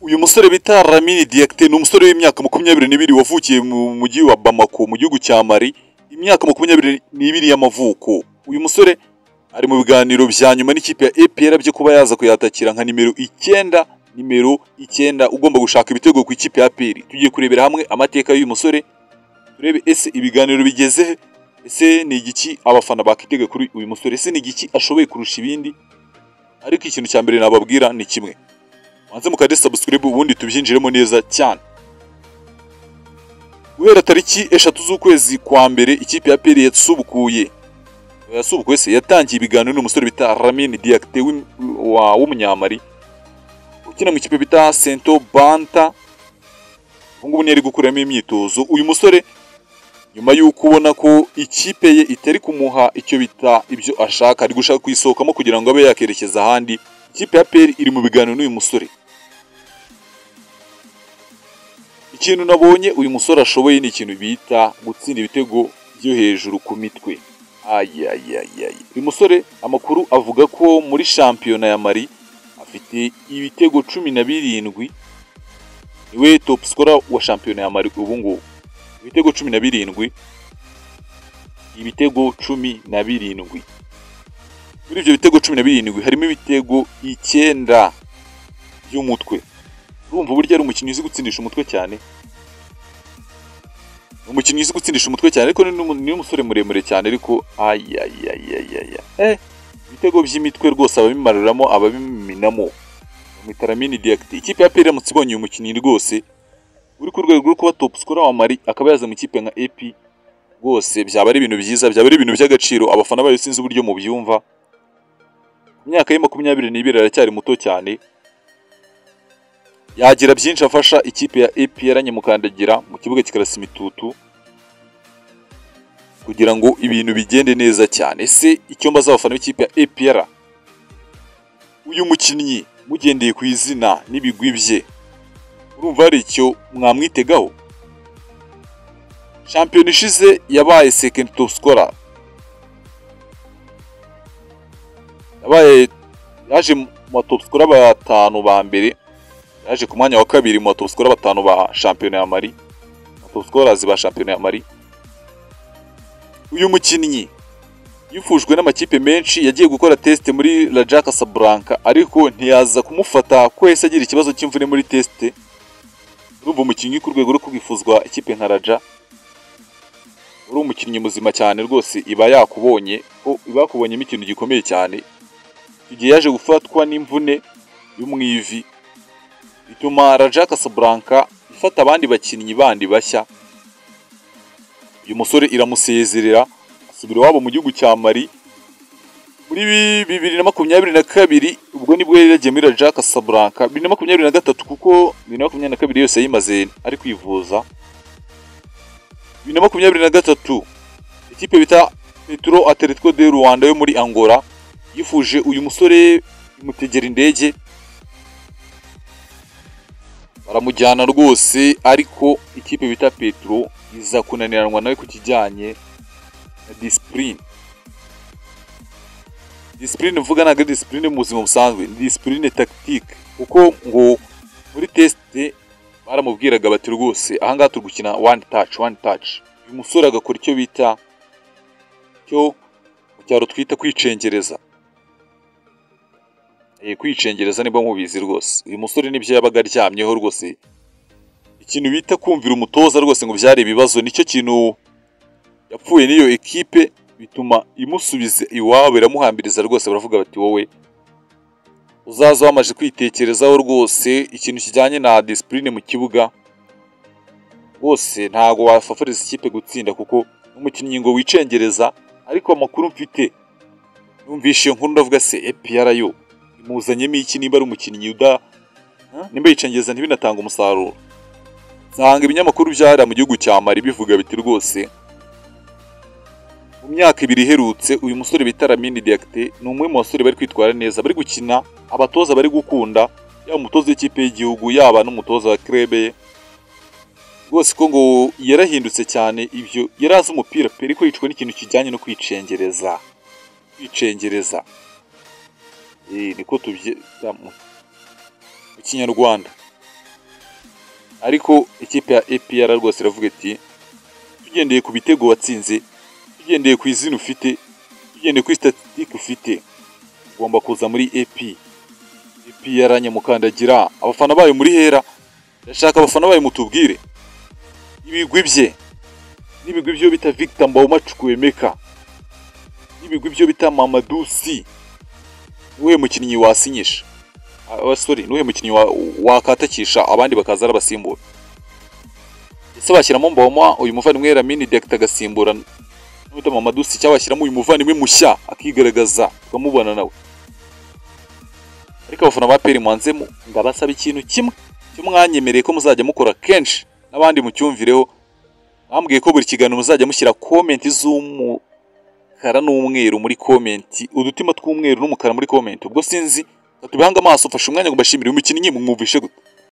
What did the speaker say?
Uyu musore bita Lamine Diakité ni umusore w'imyaka 22 wavukiye mu mujyi wa Bamako mu gihugu cya Mali, imyaka 22 y'amavuko. Uyu musore ari mu biganiro bya nyuma n'ikipe ya APR byo kuba yaza kuyatakira nka nimero 9 ugomba gushaka ibitego ku ikipe ya APR. Tugiye kurebera hamwe amateka y'uyu musore, turebe ese ibiganiro bigeze, ese ni igiki abafana bakitega kuri uyu musore, ese ni igiki ashoboye kurusha ibindi. Ariko ikintu cya mbere nababwira ni kimwe, wanze mukade subscribe ubundi tubyinjiremo neza cyane. Guhera tariki 3 z'ukwezi kwa mbere ikipe ya APR yasubukuye yatangiye ibiganiro n'umusore bita Lamine Diakité w'umunyamali ukina mu ikipe bita Sento Banta. Ubungubu ni ari gukuramo imyitozo. Uyu musore nyuma y'uko ubona ko ikipe ye itari kumuha icyo bita ibyo ashaka, ari gushaka kwisohokamo kugira ngo abe yakerekeza ahandi, ikipe ya APR iri mu biganiro n'uyu musore. Ikintu nabonye uyu musore ashoboye ni ikintu bita gutsinda ibitego byo hejuru ku mitwe. Uyu musore amakuru avuga ko muri shampiyona ya Mali afite ibitego 17. Niwe top scorer wa shampiyona ya Mali ubu ngubu. Ibitego 17. Ibitego 17. Muri ibyo bitego 17 harimo ibitego 9 by'umutwe. Urumva burya ari umukinnyi uzi gutsindisha umutwe cyane. Umukinnyi uzi gutsindisha umutwe cyane, ariko ni umusore muremure cyane, ariko ibitego by'imitwe rwose ababimaruramo ababiminamo. Lamine Diakité, ikipe ya APR iramutse ibonye uyu mukinnyi rwose uri ku rwego rwo kuba top scorer wa Mali akaba yaza mu ikipe nka AP, rwose byaba ari ibintu byiza, byaba ari ibintu by'agaciro. Abafana bayo sinzi uburyo mu byumva. Ku myaka ye 22 aracyari muto cyane, yagira byinshi afasha ikipe ya APR nyamukandagira mu kibuga kikarasa imitutu kugira ngo ibintu bigende neza cyane. Ese icyo mbaza abafana b'ikipe ya APR, uyu mukinnyi mugendeye ku izina n'ibigwi bye, urumva hari icyo mwamwitegaho? Shampiyona ishize yabaye second top scorer, yaje mu top scorer batanu ba mbere, yaje ku mwanya wa kabiri mu top scorer batanu ba shampiyona ya Mali, top scorers ba shampiyona ya Mali. Uyu mukinnyi yifujwe n'amakipe menshi, yagiye gukora test muri Raja Casablanca ariko ntiyaza kumufata ko yese agira ikibazo cy'imvune muri test. Urumva umukinnyi ku rwego rwo kwifuzwa ikipe nka Raja, uri umukinnyi muzima cyane rwose, iba yakubonye ko ibakubonyemo ikintu gikomeye cyane. Igihe yaje gufatwa n'imvune y'umwivi bituma Raja Casablanca ifata abandi bakinnyi bandi bashya. Uyu musore iramusezerera asubira wabo mu gihugu cya Mali muri 2022. Ubwo nibwo yari yagiye muri Raja Casablanca. 2023 kuko 2022 yose yimaze ari kwivuza. 2023 ikipe bita Petro Atletico de Rwanda yo muri Angola yifuje uyu musore imutegera indege, baramujyana rwose, ariko ikipe bita Petro iza kunaniranwa nawe ku kijyanye na discipline. Discipline mvuga ntago discipline mu buzima busanzwe, ni discipline tactique, kuko ngo muri test baramubwiraga bati rwose ahangaha turi gukina one touch. Uyu musore agakora icyo bita cyo mu cyaro twita kwicengereza. Kwicengereza nibwo mubizi rwose. Uyu musore nibyo yabaga aryamyeho rwose, ikintu bita kumvira umutoza rwose ngo byari ibibazo. Nicyo kintu yapfuye n'iyo ekipe, bituma imusubiza iwabo, biramuhambiriza rwose. Baravuga bati wowe uzaza wamaje kwitekerezaho rwose ikintu kijyanye na discipline mu kibuga, rwose ntago wafafariza ikipe gutsinda, kuko n'umukinnyi ngo wicengereza. Ariko amakuru mfite, numvishe nkuru ndavuga se APR yo imuzanyemo iki? Nimba ari umukinnyi nimba yicengereza ntibinatanga umusaruro. Nsanga ibinyamakuru byara mu gihugu cya Mali bivuga biti rwose mu myaka 2 iherutse uyu musore bita Lamine Diakité ni umwe mu basore bari kwitwara neza, bari gukina, abatoza bari gukunda, yaba umutoza w'ikipe y'igihugu yaba n'umutoza wa club ye. Rwose ko ngo yarahindutse cyane, ibyo yarazi umupira pe, ariko yicwa n'ikintu kijyanye no kwicengereza. Niko tubyita mu Kinyarwanda. ariko ikipe ya APR rwose iravuga iti tugendeye ku bitego watsinze, tugendeye ku izina ufite, tugendeye kuri statistique ufite, ugomba kuza muri APR Nyamukandagira. Abafana bayo muri hera, ndashaka abafana bayo mutubwire ibigwi bye, n'ibigwi byo bita Victor Mbawoma Chukwuemeka, n'ibigwi byo bita Mamadou Sy. Nuhe mukinnyi wasinyisha, nuhe mukinnyi wakatakisha abandi bakaza arabasimbura? Ese bashyiramo Mbawoma uyu muvandimwe Lamine Diakite agasimbura n'uta Mamadou Sy, cyangwa bashyiramo uyu muvandimwe mushya akigaragaza tukamubona nawe? Ariko abafana ba PL mwanzemo ndabasaba ikintu kimwe cyo mwanyemereye ko muzajya mukora kenshi n'abandi mucyumvireho. Bambwiye ko buri kiganiro muzajya mushyira comment z'umukara n'umweru muri comment, udutima tw'umweru n'umukara muri comment. Ubwo sinzi, tubihanga amaso, fasha umwanya ngo mbashimire umukinnyi mwumvishe gute.